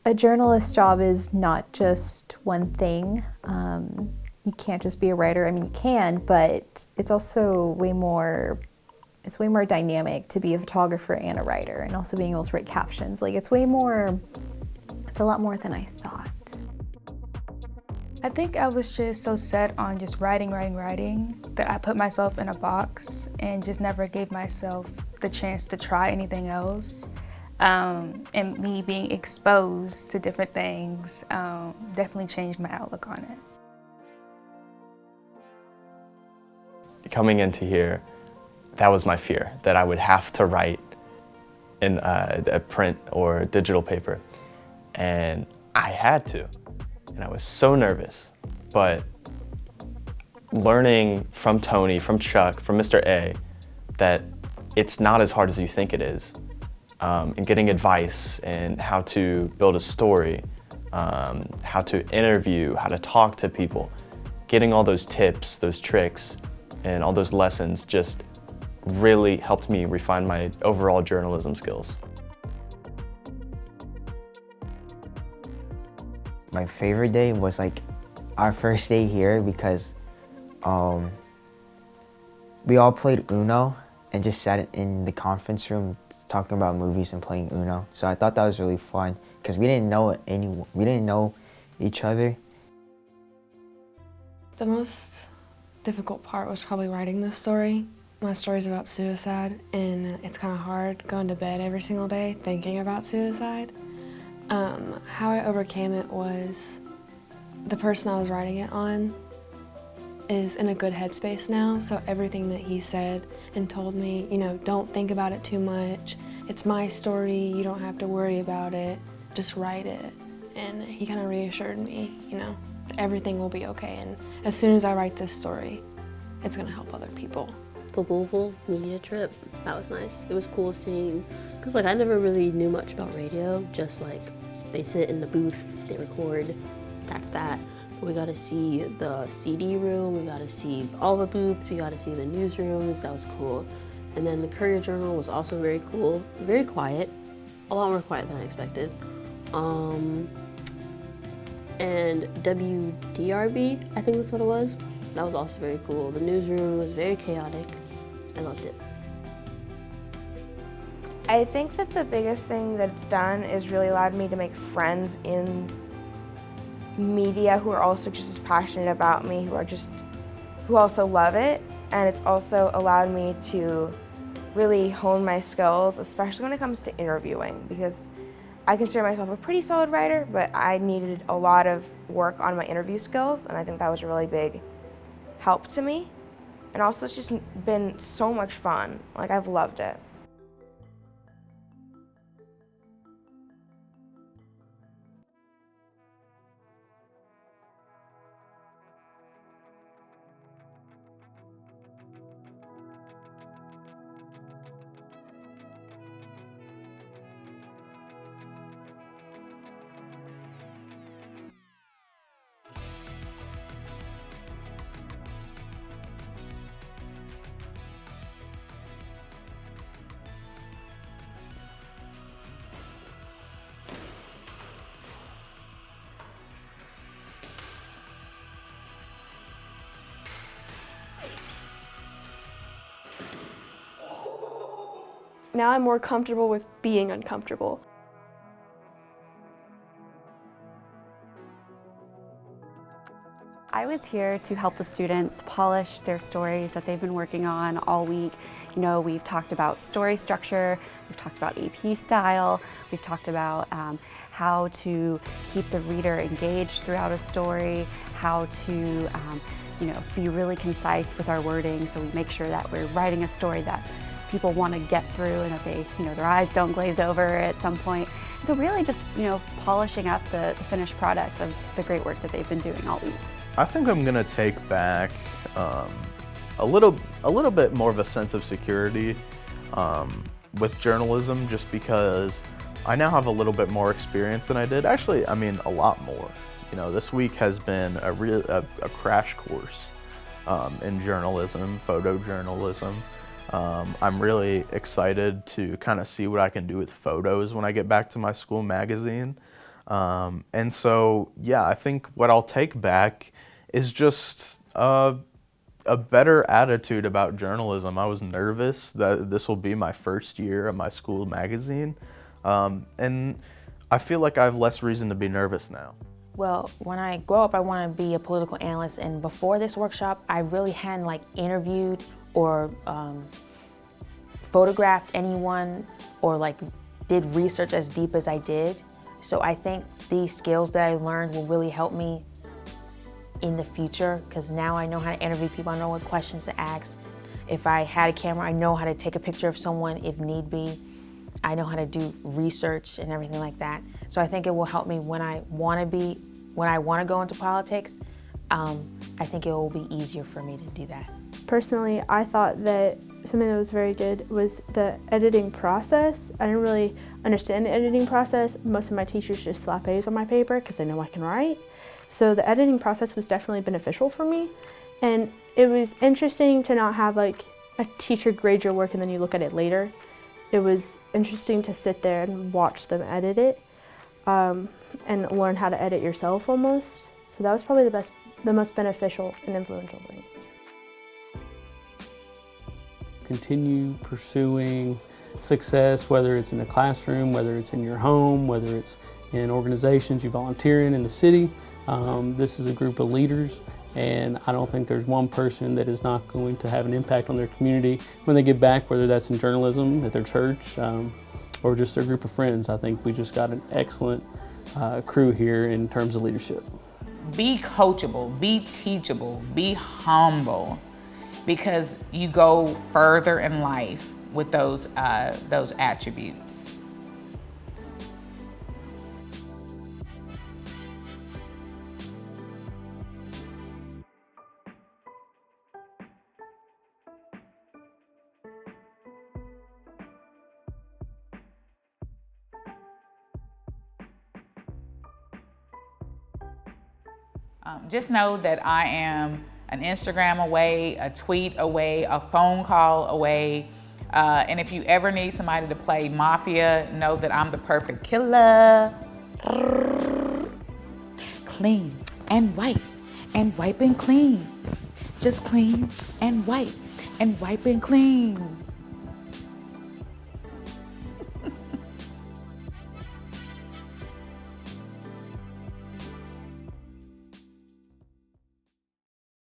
A journalist job is not just one thing. You can't just be a writer. I mean, you can, but it's also it's way more dynamic to be a photographer and a writer, and also being able to write captions. Like, it's a lot more than I thought. I think I was just so set on just writing that I put myself in a box and just never gave myself the chance to try anything else. And me being exposed to different things definitely changed my outlook on it. Coming into here, that was my fear, that I would have to write in a print or digital paper. And I had to, and I was so nervous. But learning from Tony, from Chuck, from Mr. A, that it's not as hard as you think it is, and getting advice and how to build a story, how to interview, how to talk to people, getting all those tips, those tricks, and all those lessons just really helped me refine my overall journalism skills. My favorite day was like our first day here because we all played Uno and just sat in the conference room talking about movies and playing Uno. So I thought that was really fun because we didn't know each other. The most difficult part was probably writing this story. My story's about suicide, and it's kind of hard going to bed every single day thinking about suicide. How I overcame it was the person I was writing it on is in a good headspace now, so everything that he said and told me, don't think about it too much. It's my story, you don't have to worry about it, just write it. And he kind of reassured me, that everything will be okay, and as soon as I write this story, it's gonna help other people. The Louisville media trip, that was nice. It was cool seeing, because I never really knew much about radio, just they sit in the booth, they record, that's that. But we got to see the CD room, we got to see all the booths, we got to see the newsrooms, that was cool. And then the Courier Journal was also very cool, very quiet, a lot more quiet than I expected. And WDRB, I think that's what it was. That was also very cool. The newsroom was very chaotic. I loved it. I think that the biggest thing that it's done is really allowed me to make friends in media who are also just as passionate about me, who also love it. And it's also allowed me to really hone my skills, especially when it comes to interviewing, because I consider myself a pretty solid writer, but I needed a lot of work on my interview skills, and I think that was a really big help to me. And also it's just been so much fun. I've loved it. Now I'm more comfortable with being uncomfortable. I was here to help the students polish their stories that they've been working on all week. We've talked about story structure, we've talked about AP style, we've talked about how to keep the reader engaged throughout a story, how to be really concise with our wording so we make sure that we're writing a story that people want to get through and that they, their eyes don't glaze over at some point. So really just, polishing up the finished product of the great work that they've been doing all week. I think I'm gonna take back a little bit more of a sense of security with journalism, just because I now have a little bit more experience than I did. Actually, a lot more. This week has been a crash course in journalism, photojournalism. I'm really excited to kind of see what I can do with photos when I get back to my school magazine. And so, yeah, I think what I'll take back is just a better attitude about journalism. I was nervous that this will be my first year at my school magazine, and I feel like I have less reason to be nervous now. Well, when I grow up, I want to be a political analyst, and before this workshop, I really hadn't interviewed or photographed anyone or did research as deep as I did. So I think these skills that I learned will really help me in the future, because now I know how to interview people, I know what questions to ask. If I had a camera, I know how to take a picture of someone if need be. I know how to do research and everything like that. So I think it will help me when I want to go into politics. I think it will be easier for me to do that. Personally, I thought that something that was very good was the editing process. I didn't really understand the editing process. Most of my teachers just slap A's on my paper because they know I can write. So the editing process was definitely beneficial for me. And it was interesting to not have a teacher grade your work and then you look at it later. It was interesting to sit there and watch them edit it and learn how to edit yourself almost. So that was probably the most beneficial and influential thing. Continue pursuing success, whether it's in the classroom, whether it's in your home, whether it's in organizations you volunteer in the city. This is a group of leaders, and I don't think there's one person that is not going to have an impact on their community when they get back, whether that's in journalism, at their church, or just their group of friends. I think we just got an excellent crew here in terms of leadership. Be coachable, be teachable, be humble, because you go further in life with those attributes. Just know that I am an Instagram away, a tweet away, a phone call away. And if you ever need somebody to play Mafia, know that I'm the perfect killer. Clean and wipe and clean. Just clean and wipe and clean.